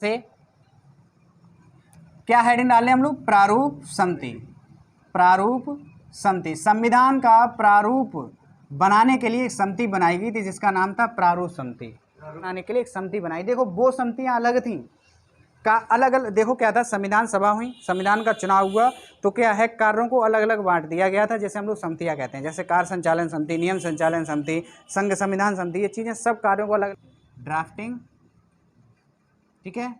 से क्या हेडिंग डाल रहे हैं हम लोग? प्रारूप समिति। प्रारूप समिति, संविधान का प्रारूप बनाने के लिए एक समिति बनाई गई थी जिसका नाम था प्रारूप समिति। बनाने के लिए एक समिति बनाई। देखो वो समितियां अलग थी का अलग अलग, देखो क्या था, संविधान सभा हुई, संविधान का चुनाव हुआ, तो क्या है, कार्यों को अलग अलग बांट दिया गया था, जैसे हम लोग समितियां कहते हैं, जैसे कार्य संचालन समिति, नियम संचालन समिति, संघ संविधान समिति, ये चीज़ें सब कार्यों को अलग। ड्राफ्टिंग, ठीक है,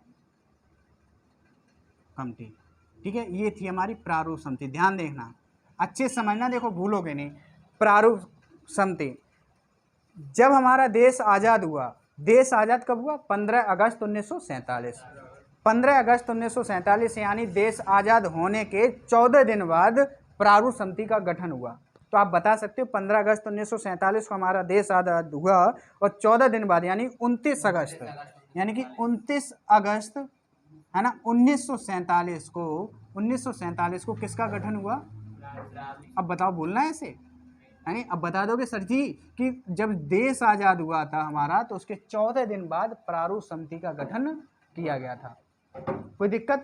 कमिटी, ठीक है, ये थी हमारी प्रारूप समिति। ध्यान देखना, अच्छे से समझना, देखो भूलोगे नहीं। प्रारूप समिति, जब हमारा देश आज़ाद हुआ, देश आज़ाद कब हुआ? 15 अगस्त 1947। 15 अगस्त 1947 यानी देश आज़ाद होने के 14 दिन बाद प्रारूप समिति का गठन हुआ। तो आप बता सकते हो 15 अगस्त 1947 को हमारा देश आज़ाद हुआ और 14 दिन बाद यानी 29 अगस्त, यानी कि 29 अगस्त है ना 1947 को किसका गठन हुआ? अब बताओ, बोलना है ऐसे, यानी अब बता दोगे सर जी कि जब देश आज़ाद हुआ था हमारा तो उसके 14 दिन बाद प्रारूप समिति का गठन किया गया था। कोई दिक्कत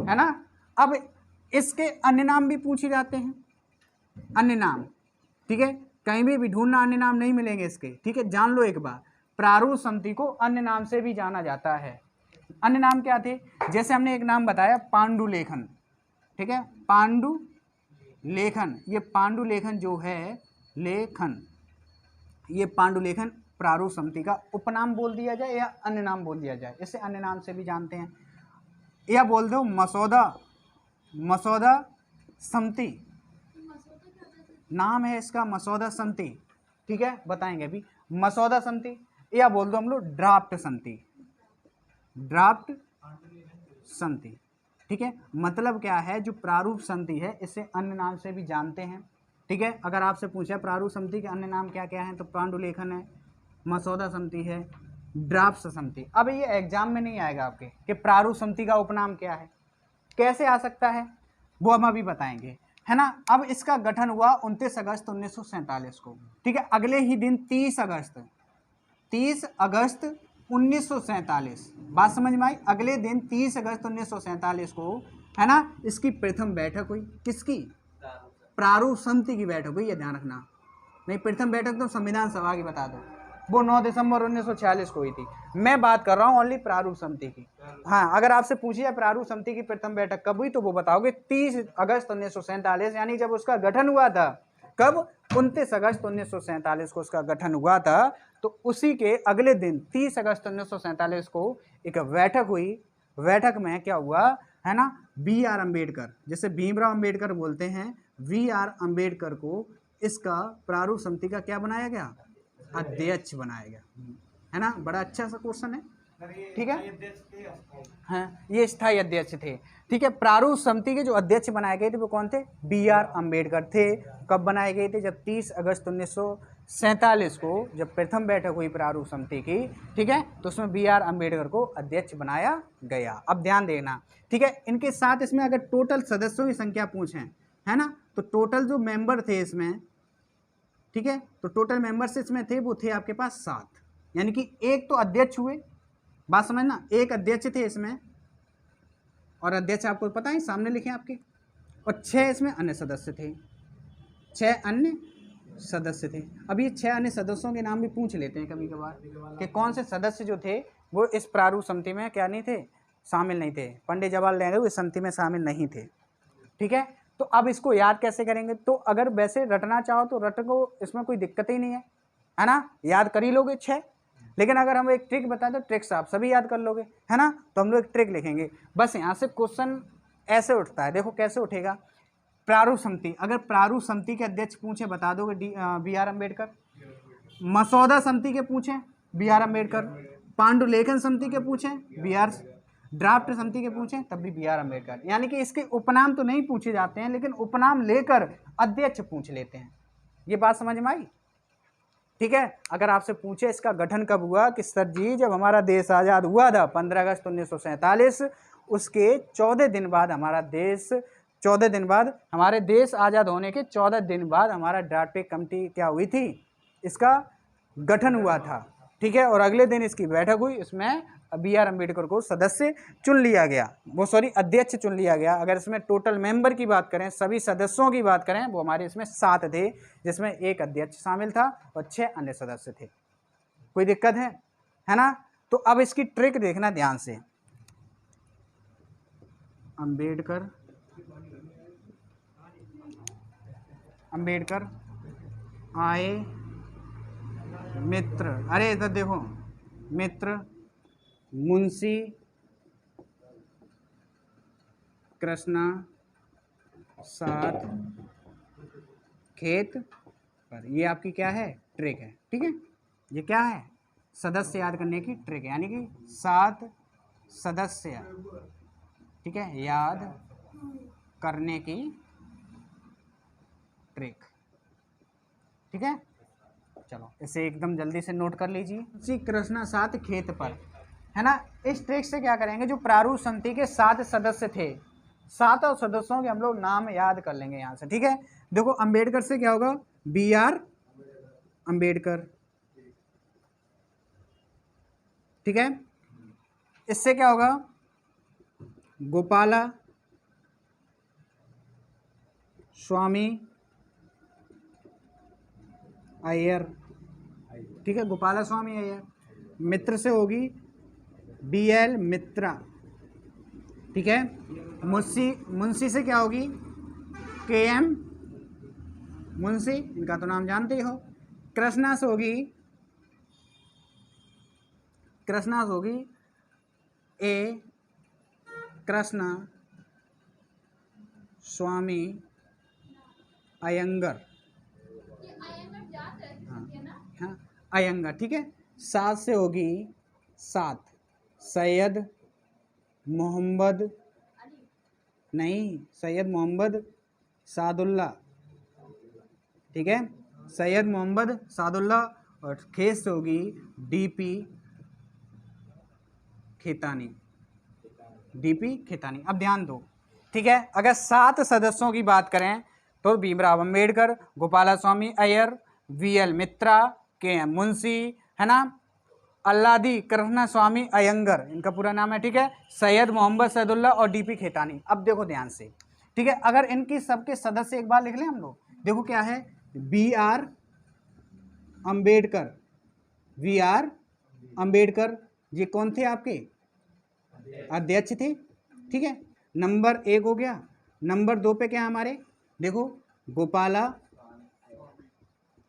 है ना? अब इसके अन्य नाम भी पूछे जाते हैं, अन्य नाम, ठीक है, कहीं भी ढूंढना, अन्य नाम नहीं मिलेंगे इसके, ठीक है, जान लो एक बार, प्रारूप समिति को अन्य नाम से भी जाना जाता है। अन्य नाम क्या थे? जैसे हमने एक नाम बताया पांडुलेखन, ठीक है, पांडुलेखन, ये पांडुलेखन जो है लेखन, ये पांडुलेखन प्रारूप समिति का उपनाम बोल दिया जाए या अन्य नाम बोल दिया जाए, इसे अन्य नाम से भी जानते हैं, या बोल दो मसौदा समिति, नाम है इसका मसौदा समिति, ठीक है, बताएंगे अभी, मसौदा समिति, या बोल दो हम लोग ड्राफ्ट समिति, ड्राफ्ट समिति, ठीक है। मतलब क्या है, जो प्रारूप समिति है इसे अन्य नाम से भी जानते हैं, ठीक है। अगर आपसे पूछा प्रारूप समिति के अन्य नाम क्या क्या हैं तो पांडुलेखन है, मसौदा समिति है, ड्राफ्ट समिति। अब ये एग्जाम में नहीं आएगा आपके कि प्रारूप समिति का उपनाम क्या है, कैसे आ सकता है वो हम अभी बताएंगे, है ना। अब इसका गठन हुआ 29 अगस्त 1947 को, ठीक है। अगले ही दिन 30 अगस्त 1947, बात समझ में आई। अगले दिन 30 अगस्त 1947 को, है ना, इसकी प्रथम बैठक हुई। किसकी? प्रारूप समिति की बैठक हुई, ये ध्यान रखना। नहीं, प्रथम बैठक तो संविधान सभा की बता दो, वो 9 दिसंबर 1946 को हुई थी। मैं बात कर रहा हूँ ओनली प्रारूप समिति की। हाँ, अगर आपसे पूछी जाए प्रारूप समिति की प्रथम बैठक कब हुई तो वो बताओगे 30 अगस्त 1947, यानी जब उसका गठन हुआ था। कब? 29 अगस्त 1947 को उसका गठन हुआ था। तो उसी के अगले दिन 30 अगस्त 1947 को एक बैठक हुई। बैठक में क्या हुआ, है ना, B.R. अम्बेडकर, जैसे भीमराव अम्बेडकर बोलते हैं, V.R. अम्बेडकर को इसका प्रारूप समिति का क्या बनाया गया? अध्यक्ष बनाया गया, है ना। बड़ा अच्छा सा क्वेश्चन है, ठीक है। हाँ, ये स्थायी अध्यक्ष थे, ठीक है। प्रारूप समिति के जो अध्यक्ष बनाए गए थे वो कौन थे? B.R. अम्बेडकर थे। कब बनाए गए थे? जब 30 अगस्त 1947 को जब प्रथम बैठक हुई प्रारूप समिति की, ठीक है, तो उसमें B.R. अम्बेडकर को अध्यक्ष बनाया गया। अब ध्यान देना, ठीक है। इनके साथ इसमें अगर टोटल सदस्यों की संख्या पूछें, है ना, तो टोटल जो मेंबर थे इसमें, ठीक है, तो टोटल मेंबर्स इसमें थे वो थे आपके पास 7, यानी कि एक तो अध्यक्ष हुए, बात समझना, एक अध्यक्ष थे इसमें, और अध्यक्ष आपको पता है सामने लिखे आपके, और 6 इसमें अन्य सदस्य थे, 6 अन्य सदस्य थे। अब ये 6 अन्य सदस्यों के नाम भी पूछ लेते हैं कभी कभार कि कौन से सदस्य जो थे वो इस प्रारूप समिति में क्या नहीं थे, शामिल नहीं थे। पंडित जवाहरलाल नेहरू इस समिति में शामिल नहीं थे, ठीक है। तो अब इसको याद कैसे करेंगे? तो अगर वैसे रटना चाहो तो रट को, इसमें कोई दिक्कत ही नहीं है ना, याद कर ही लोगे 6। लेकिन अगर हम एक ट्रिक बताएं तो ट्रिक से आप सभी याद कर लोगे, है ना। तो हम लोग एक ट्रिक लिखेंगे, बस यहाँ से क्वेश्चन ऐसे उठता है, देखो कैसे उठेगा। प्रारूप समिति, अगर प्रारूप समिति के अध्यक्ष पूछे बता दोगे B.R. अम्बेडकर। मसौदा समिति के पूछे B.R. अम्बेडकर। पांडुलेखन समिति के पूछे B.R. ड्राफ्ट समिति के पूछें तब भी B.R. अम्बेडकर। यानी कि इसके उपनाम तो नहीं पूछे जाते हैं, लेकिन उपनाम लेकर अध्यक्ष पूछ लेते हैं। ये बात समझ में आई, ठीक है। अगर आपसे पूछे इसका गठन कब हुआ, कि सर जी जब हमारा देश आज़ाद हुआ था 15 अगस्त 1947, उसके 14 दिन बाद हमारा देश, 14 दिन बाद, हमारे देश आज़ाद होने के 14 दिन बाद हमारा ड्राफ्ट कमेटी क्या हुई थी, इसका गठन हुआ था, ठीक है। और अगले दिन इसकी बैठक हुई, इसमें BR अम्बेडकर को सदस्य चुन लिया गया, वो सॉरी अध्यक्ष चुन लिया गया। अगर इसमें टोटल मेंबर की बात करें, सभी सदस्यों की बात करें, वो हमारे इसमें 7 थे, जिसमें एक अध्यक्ष शामिल था और 6 अन्य सदस्य थे। कोई दिक्कत है ना? तो अब इसकी ट्रिक देखना ध्यान से। अंबेडकर आए मित्र, अरे इधर देखो, मित्र मुंशी कृष्णा साथ खेत पर। ये आपकी क्या है? ट्रिक है। ठीक है, ये क्या है? सदस्य याद करने की ट्रिक है, यानी कि 7 सदस्य, ठीक है, याद करने की ट्रिक। ठीक है, चलो इसे एकदम जल्दी से नोट कर लीजिए। श्री कृष्णा साथ खेत पर, है ना? इस ट्रिक से क्या करेंगे, जो प्रारूप समिति के 7 सदस्य थे, 7 सदस्यों के हम लोग नाम याद कर लेंगे यहाँ से। ठीक है, देखो अंबेडकर से क्या होगा? BR अंबेडकर। ठीक है, इससे क्या होगा? गोपाला स्वामी अय्यर। ठीक है, गोपाला स्वामी अय्यर। मित्र से होगी BL मित्रा। ठीक है, मुंशी से क्या होगी? KM मुंशी, इनका तो नाम जानते ही हो। कृष्णा से होगी A कृष्णा स्वामी अयंगर। हाँ, अयंगर। ठीक है, 7 से होगी 7 सैयद मोहम्मद, नहीं, सैयद मोहम्मद सादुल्ला। ठीक है, सैयद मोहम्मद सादुल्ला। और खेत से होगी DP खेतानी, DP खेतानी। अब ध्यान दो, ठीक है, अगर 7 सदस्यों की बात करें तो भीमराव अंबेडकर, गोपाला स्वामी अय्यर, VL मित्रा, KM मुंशी, है ना, अल्लादी कृष्णा स्वामी अयंगर, इनका पूरा नाम है। ठीक है, सैयद मोहम्मद सैदुल्ला और DP खेतानी। अब देखो ध्यान से, ठीक है, अगर इनकी सबके सदस्य एक बार लिख लें हम लोग, देखो क्या है? BR अंबेडकर, VR अंबेडकर, ये कौन थे? आपके अध्यक्ष थे। ठीक है, नंबर 1 हो गया। नंबर 2 पे क्या है हमारे? देखो,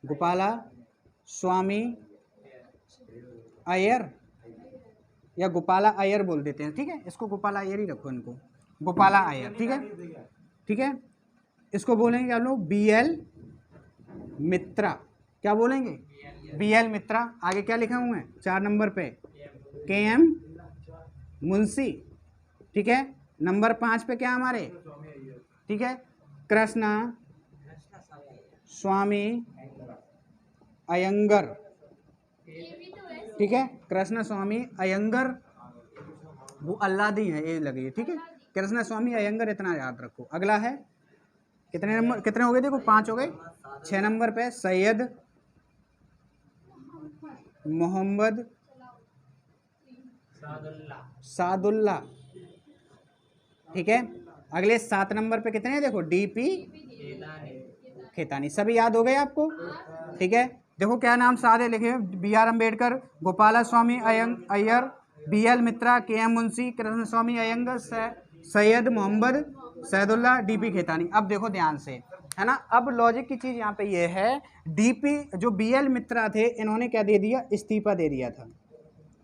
गोपाला स्वामी अय्यर, या गोपाला अय्यर बोल देते हैं। ठीक है, इसको गोपाला अय्यर ही रखो, इनको गोपाला अय्यर। ठीक है, ठीक है, इसको बोलेंगे हम लोग BL मित्रा। क्या बोलेंगे? BL मित्रा। आगे क्या लिखा हुआ है 4 नंबर पे? KM मुंशी। ठीक है, नंबर 5 पे क्या हमारे? ठीक है, कृष्णा स्वामी अयंगर। ठीक है, कृष्णा स्वामी अयंगर, वो अल्लादी है, ये लगी। ठीक है, कृष्णा स्वामी अयंगर, इतना याद रखो। अगला है कितने नंबर, कितने हो गए? देखो 5 हो गए। 6 नंबर पे सैयद मोहम्मद सादुल्ला। ठीक है, अगले 7 नंबर पे कितने हैं? देखो DP खेतानी। सभी याद हो गए आपको? ठीक है, देखो क्या नाम सारे लिखे हैं? BR अंबेडकर, गोपाला स्वामी अय्यर, BL मित्रा, KM मुंशी, कृष्ण स्वामी अयंगर, सैयद मोहम्मद सैदुल्ला, DP खेतानी। अब देखो ध्यान से, है ना? अब लॉजिक की चीज़ यहाँ पे ये है, DP जो BL मित्रा थे, इन्होंने क्या दे दिया? इस्तीफा दे दिया था,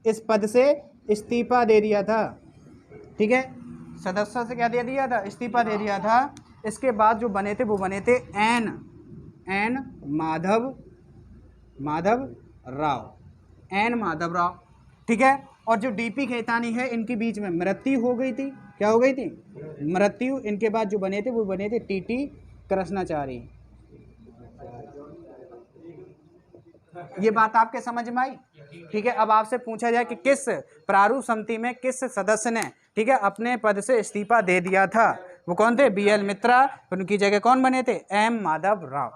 इस पद से इस्तीफा दे दिया था। ठीक है, सदस्य से क्या दे दिया था? इस्तीफा दे दिया था। इसके बाद जो बने थे वो बने थे एन माधव राव। ठीक है, और जो DP खेतानी है, इनके बीच में मृत्यु हो गई थी। क्या हो गई थी? मृत्यु। इनके बाद जो बने थे वो बने थे TT कृष्णाचारी। ये बात आपके समझ में आई? ठीक है, अब आपसे पूछा जाए कि किस प्रारूप समिति में किस सदस्य ने, ठीक है, अपने पद से इस्तीफा दे दिया था, वो कौन थे? BL मित्रा। उनकी जगह कौन बने थे? M माधव राव।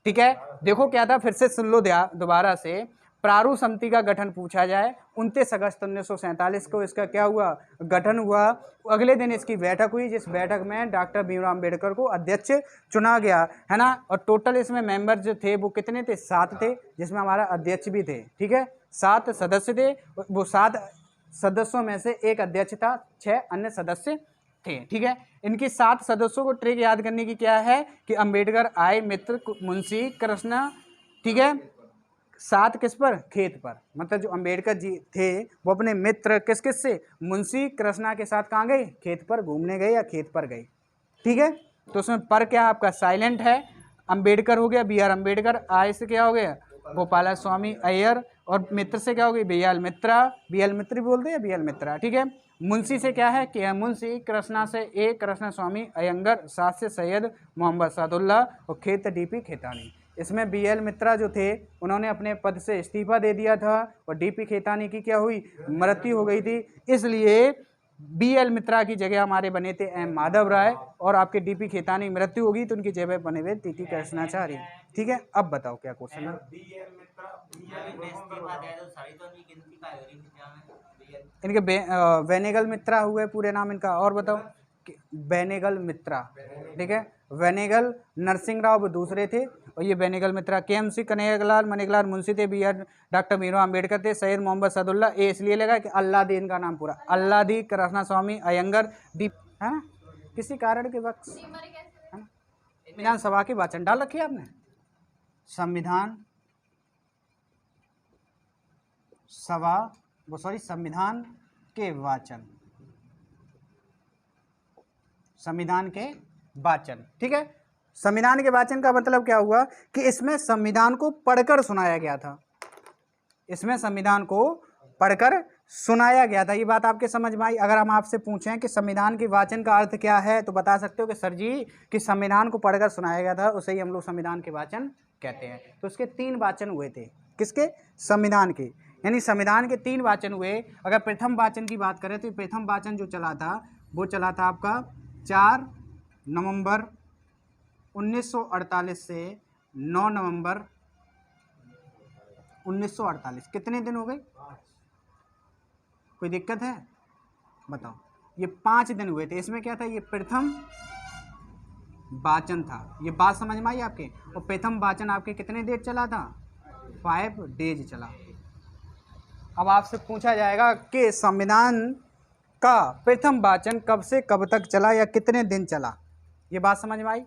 ठीक है, देखो क्या था, फिर से सुन लो दोबारा से। प्रारूप समिति का गठन पूछा जाए, 29 अगस्त 1947 को इसका क्या हुआ, गठन हुआ। अगले दिन इसकी बैठक हुई, जिस बैठक में डॉक्टर भीमराव अम्बेडकर को अध्यक्ष चुना गया, है ना। और टोटल इसमें मेंबर जो थे वो कितने थे, 7 थे, जिसमें हमारा अध्यक्ष भी थे, ठीक है। 7 सदस्य थे, वो 7 सदस्यों में से एक अध्यक्ष था, 6 अन्य सदस्य थे, ठीक है। इनकी 7 सदस्यों को ट्रिक याद करने की क्या है कि अम्बेडकर आए, मित्र, मुंशी, कृष्णा, ठीक है। 7 किस पर, खेत पर, मतलब जो अम्बेडकर जी थे वो अपने मित्र किस किस से, मुंशी कृष्णा के साथ कहाँ गए, खेत पर घूमने गए या खेत पर गए, ठीक है। तो उसमें पर क्या आपका साइलेंट है, अम्बेडकर हो गया, BR अम्बेडकर, आय से क्या हो गया, गोपाला स्वामी अय्यर, और मित्र से क्या हो गई, BL मित्रा, BL मित्र भी बोलते हैं, BL मित्रा, ठीक है। मुंशी से क्या है कि मुंशी, कृष्णा से ए कृष्ण स्वामी अयंगर, साथ से सैयद मोहम्मद सादुल्ला, और खेत DP खेतानी। इसमें BL मित्रा जो थे उन्होंने अपने पद से इस्तीफा दे दिया था, और DP खेतानी की क्या हुई, मृत्यु हो गई थी, इसलिए BL मित्रा की जगह हमारे बने थे M माधव राय, और आपके DP खेतानी मृत्यु होगी तो उनकी जगह बने हुए TT कृष्णाचार्य, ठीक है। अब बताओ क्या क्वेश्चन है। इनके वेनेगल मित्रा हुए पूरे नाम इनका, और बताओ, वेनेगल मित्रा, ठीक है। वेनेगल नरसिंह राव वो दूसरे थे, और ये वेनेगल मित्रा। KMC कन्हैयालाल मणिकलाल मुंशी थे, BR डॉक्टर भीमराव अम्बेडकर थे, सैयद मोहम्मद सादुल्ला, ए इसलिए लगा कि अल्लादी इनका नाम पूरा, अल्लादी कृष्णा स्वामी अयंगर डी, है ना, किसी कारण के वक्त, है ना। संविधान सभा के वाचन डाल रखी है आपने, संविधान सभा, वो सॉरी संविधान के वाचन, संविधान के वाचन, ठीक है। संविधान के वाचन का मतलब क्या हुआ कि इसमें संविधान को पढ़कर सुनाया गया था, इसमें संविधान को पढ़कर सुनाया गया था। ये बात आपके समझ में आई। अगर हम आपसे पूछें कि संविधान के वाचन का अर्थ क्या है, तो बता सकते हो कि सर जी कि संविधान को पढ़कर सुनाया गया था, उसे ही हम लोग संविधान के वाचन कहते हैं। तो उसके 3 वाचन हुए थे, किसके, संविधान के, यानी संविधान के 3 वाचन हुए। अगर प्रथम वाचन की बात करें तो प्रथम वाचन जो चला था वो चला था आपका 4 नवंबर 1948 से 9 नवंबर 1948, कितने दिन हो गए, कोई दिक्कत है बताओ। ये 5 दिन हुए थे। इसमें क्या था, ये प्रथम वाचन था, ये बात समझ में आई आपके। और प्रथम वाचन आपके कितने देर चला था, 5 डेज चला। अब आपसे पूछा जाएगा कि संविधान का प्रथम वाचन कब से कब तक चला या कितने दिन चला, ये बात समझ में आई।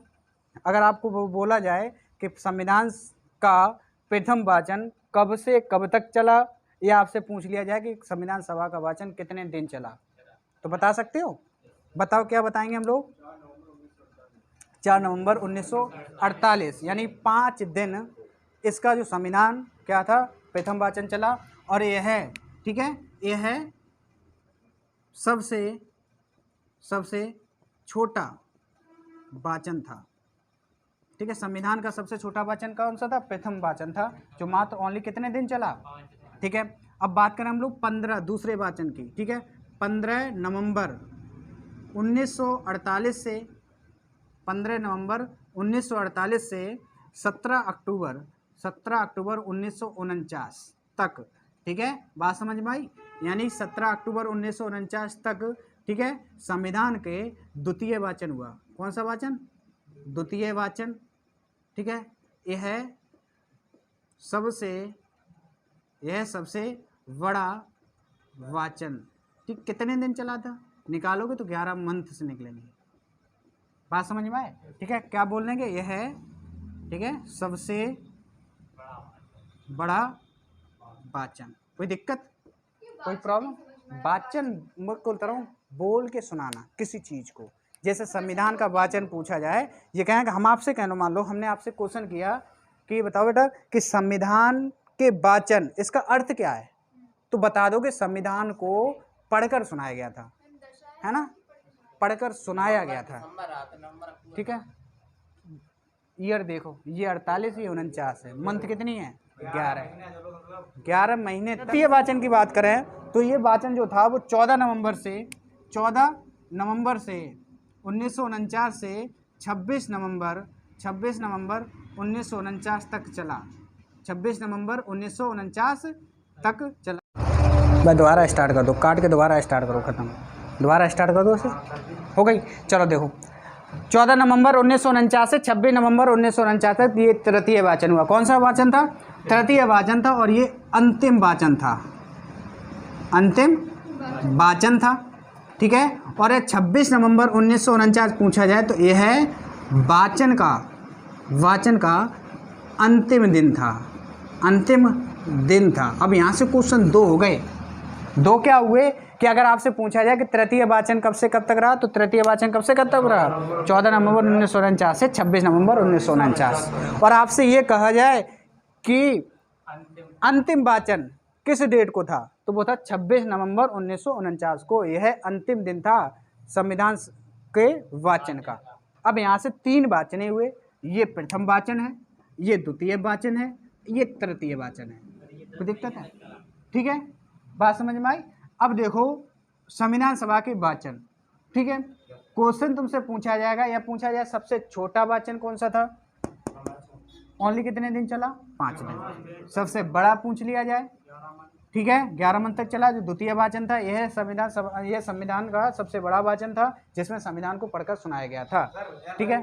अगर आपको वो बोला जाए कि संविधान का प्रथम वाचन कब से कब तक चला, या आपसे पूछ लिया जाए कि संविधान सभा का वाचन कितने दिन चला, तो बता सकते हो, बताओ क्या बताएंगे हम लोग। 4 नवंबर 1948, यानी 5 दिन इसका जो संविधान क्या था, प्रथम वाचन चला। और यह है, ठीक है, यह है सबसे छोटा वाचन था, ठीक है। संविधान का सबसे छोटा वाचन कौन सा था, प्रथम वाचन था, जो मात्र ओनली कितने दिन चला, ठीक है। अब बात करें हम लोग 15 दूसरे वाचन की, ठीक है। 15 नवंबर 1948 से 15 नवंबर 1948 से 17 अक्टूबर 1949 तक, ठीक है, बात समझ में आई। यानी 17 अक्टूबर 1949 तक, ठीक है, संविधान के द्वितीय वाचन हुआ। कौन सा वाचन, द्वितीय वाचन, ठीक है। यह सबसे बड़ा वाचन, ठीक, कितने दिन चला था, निकालोगे तो 11 मंथ से निकलेंगे, बात समझ में आए, ठीक है। क्या बोल देंगे, यह है, ठीक है, सबसे बड़ा वाचन। कोई दिक्कत, कोई प्रॉब्लम, वाचन को तरह बोल के सुनाना किसी चीज़ को, जैसे संविधान का वाचन पूछा जाए, ये कहें कि हम आपसे कहना, मान लो हमने आपसे क्वेश्चन किया कि बताओ बेटा कि संविधान के वाचन इसका अर्थ क्या है, तो बता दो कि संविधान को पढ़कर सुनाया गया था, है ना, पढ़कर सुनाया गया था, ठीक है। ईयर देखो, ये 48, ये 49 है, मंथ कितनी है, 11 महीने। तृतीय वाचन की बात करें तो ये वाचन जो था वो 14 नवंबर से 1949 से 26 नवंबर 1949 तक चला, 26 नवंबर 1949 तक चला। मैं दोबारा स्टार्ट कर दो, काट के दोबारा स्टार्ट करो, ख़त्म, दोबारा स्टार्ट कर दो उसे, हो गई। चलो देखो 14 नवंबर 1949 से 26 नवंबर 1949 तक ये तृतीय वाचन हुआ। कौन सा वाचन था? तृतीय वाचन था, और ये अंतिम वाचन था, अंतिम वाचन था, ठीक है। और ये 26 नवंबर 1949 पूछा जाए तो यह है वाचन का अंतिम दिन था, अंतिम दिन था। अब यहाँ से क्वेश्चन 2 हो गए। 2 क्या हुए कि अगर आपसे पूछा जाए कि तृतीय वाचन कब से कब तक रहा, तो तृतीय वाचन कब से कब तक रहा? 14 नवंबर 1949 से 26 नवंबर 1949। और आपसे ये कहा जाए कि अंतिम वाचन किस डेट को था, तो वो था 26 नवंबर 1949 को। यह अंतिम दिन था संविधान के वाचन का। अब यहाँ से 3 वाचन हुए, ये प्रथम वाचन है, ये द्वितीय वाचन है, ये तृतीय वाचन है। कोई दिक्कत है? ठीक है, बात समझ में आई। अब देखो संविधान सभा के वाचन, ठीक है। क्वेश्चन तुमसे पूछा जाएगा या पूछा जाए सबसे छोटा वाचन कौन सा था, ओनली कितने दिन चला? 5 दिन। सबसे बड़ा पूछ लिया जाए, ठीक है, 11 मंथ तक चला। जो द्वितीय वाचन था यह संविधान का सबसे बड़ा वाचन था, जिसमें संविधान को पढ़कर सुनाया गया था, ठीक है।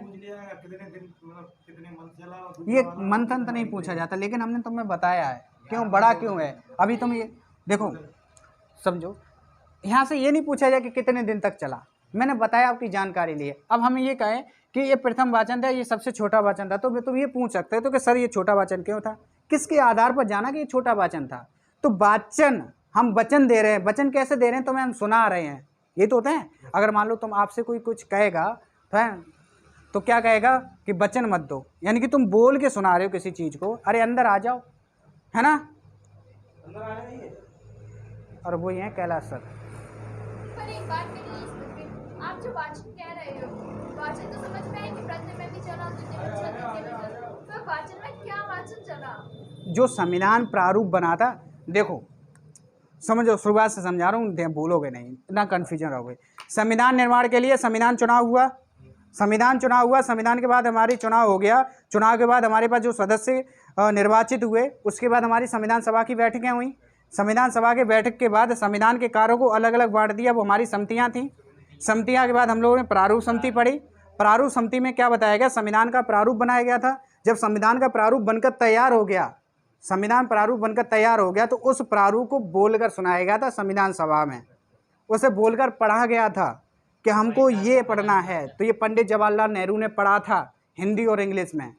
ये मंथ अंत नहीं पूछा जाता, लेकिन हमने तुम्हें बताया है क्यों बड़ा क्यों है। अभी तुम ये देखो, समझो, यहाँ से ये नहीं पूछा जाए कि कितने दिन तक चला, मैंने बताया आपकी जानकारी लिए। अब हम ये कहें कि ये प्रथम वाचन था, ये सबसे छोटा वाचन था, तो तुम ये पूछ सकते हो तो कि सर ये छोटा वाचन क्यों था? किसके आधार पर जाना कि ये छोटा वाचन था? तो वाचन, हम वचन दे रहे हैं, वचन कैसे दे रहे हैं? तो हम सुना रहे हैं, ये तो होता है। अगर मान लो तुम आपसे कोई कुछ कहेगा तो क्या कहेगा कि वचन मत दो, यानी कि तुम बोल के सुना रहे हो किसी चीज़ को, अरे अंदर आ जाओ, है ना। और वो ये है कैलाश सर। पर एक बात मेरी ये सुनिए, आप जो वाचन कह रहे हो, वाचन तो समझ में आया कि प्रथम में भी चला, द्वितीय में चला, तृतीय में चला, तो वाचन में क्या वाचन चला? जो संविधान प्रारूप बना था, देखो समझो, शुरुआत से समझा रहा हूँ, भूलोगे नहीं, इतना कन्फ्यूजन रहोगे। संविधान निर्माण के लिए संविधान चुनाव हुआ, संविधान के बाद हमारी चुनाव हो गया, चुनाव के बाद हमारे पास जो सदस्य निर्वाचित हुए, उसके बाद हमारी संविधान सभा की बैठकें हुई। संविधान सभा के बैठक के बाद संविधान के कार्यों को अलग अलग बांट दिया, वो हमारी समितियां थीं। समितियां के बाद हम लोगों ने प्रारूप समिति पढ़ी। प्रारूप समिति में क्या बताया गया? संविधान का प्रारूप बनाया गया था। जब संविधान का प्रारूप बनकर तैयार हो गया, संविधान प्रारूप बनकर तैयार हो गया, तो उस प्रारूप को बोलकर सुनाया गया था संविधान सभा में, उसे बोलकर पढ़ा गया था कि हमको ये पढ़ना है। तो ये पंडित जवाहरलाल नेहरू ने पढ़ा था हिंदी और इंग्लिश में।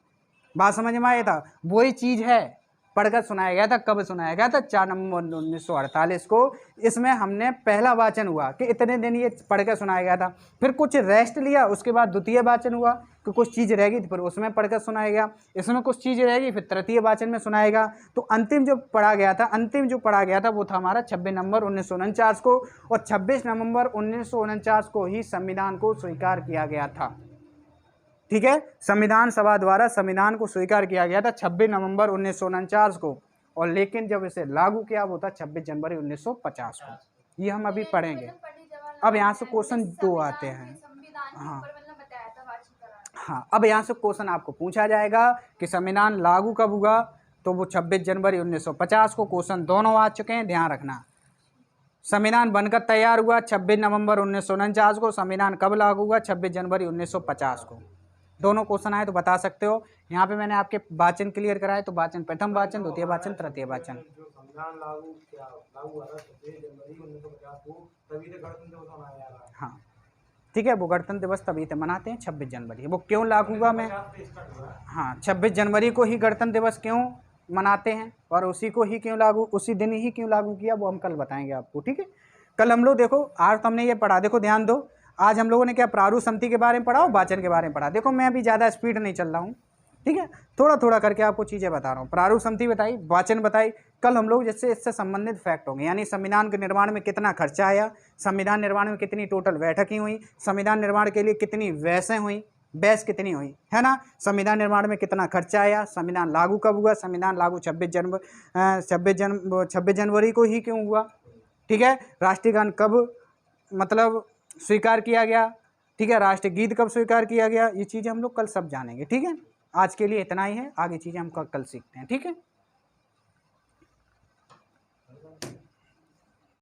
बात समझ में आया था? वही चीज़ है, पढ़कर सुनाया गया था। कब सुनाया गया था? 4 नवंबर 1948 को। इसमें हमने पहला वाचन हुआ कि इतने दिन ये पढ़कर सुनाया गया था। फिर कुछ रेस्ट लिया, उसके बाद द्वितीय वाचन हुआ कि कुछ चीज़ रहेगी तो फिर उसमें पढ़कर सुनाया गया। इसमें कुछ चीज़ रहेगी फिर तृतीय वाचन में सुनाएगा। तो अंतिम जो पढ़ा गया था वो था हमारा 26 नवंबर 1949 को, और 26 नवंबर 1949 को ही संविधान को स्वीकार किया गया था, ठीक है। संविधान सभा द्वारा संविधान को स्वीकार किया गया था 26 नवंबर 1949 को, और लेकिन जब इसे लागू किया वो था 26 जनवरी 1950 को। ये हम अभी पढ़ेंगे। अब यहाँ से क्वेश्चन 2 आते हैं। हाँ, अब यहाँ से क्वेश्चन आपको पूछा जाएगा कि संविधान लागू कब हुआ, तो वो 26 जनवरी 1950 को। क्वेश्चन दोनों आ चुके हैं, ध्यान रखना। संविधान बनकर तैयार हुआ 26 नवंबर 1949 को, संविधान कब लागू हुआ? 26 जनवरी 1950 को। दोनों क्वेश्चन आए तो बता सकते हो। यहाँ पे मैंने आपके वाचन क्लियर कराए, तो वाचन प्रथम वाचन, द्वितीय वाचन, तृतीय वाचन। हाँ ठीक है, वो गणतंत्र दिवस तभी तो मनाते हैं 26 जनवरी। वो क्यों लागू हुआ मैं, हाँ 26 जनवरी को ही गणतंत्र दिवस क्यों मनाते हैं, और उसी को ही क्यों लागू, उसी दिन ही क्यों लागू किया, वो हम कल बताएंगे आपको, ठीक है। कल हम लोग देखो, आज तो हमने ये पढ़ा, देखो ध्यान दो, आज हम लोगों ने क्या प्रारूप समिति के बारे में पढ़ा और वाचन के बारे में पढ़ा। देखो मैं अभी ज़्यादा स्पीड नहीं चल रहा हूँ, ठीक है, थोड़ा थोड़ा करके आपको चीज़ें बता रहा हूँ। प्रारूप समिति बताई, वाचन बताई। कल हम लोग जैसे इससे संबंधित फैक्ट होंगे, यानी संविधान के निर्माण में कितना खर्चा आया, संविधान निर्माण में कितनी टोटल बैठकें हुई, संविधान निर्माण के लिए कितनी बहस कितनी हुई, है ना। संविधान निर्माण में कितना खर्चा आया, संविधान लागू कब हुआ, संविधान लागू 26 जनवरी को ही क्यों हुआ, ठीक है। राष्ट्रीय गान कब मतलब स्वीकार किया गया, ठीक है, राष्ट्रगीत कब स्वीकार किया गया, ये चीज़ें हम लोग कल सब जानेंगे, ठीक है। आज के लिए इतना ही है, आगे चीज़ें हम कल सीखते हैं, ठीक है।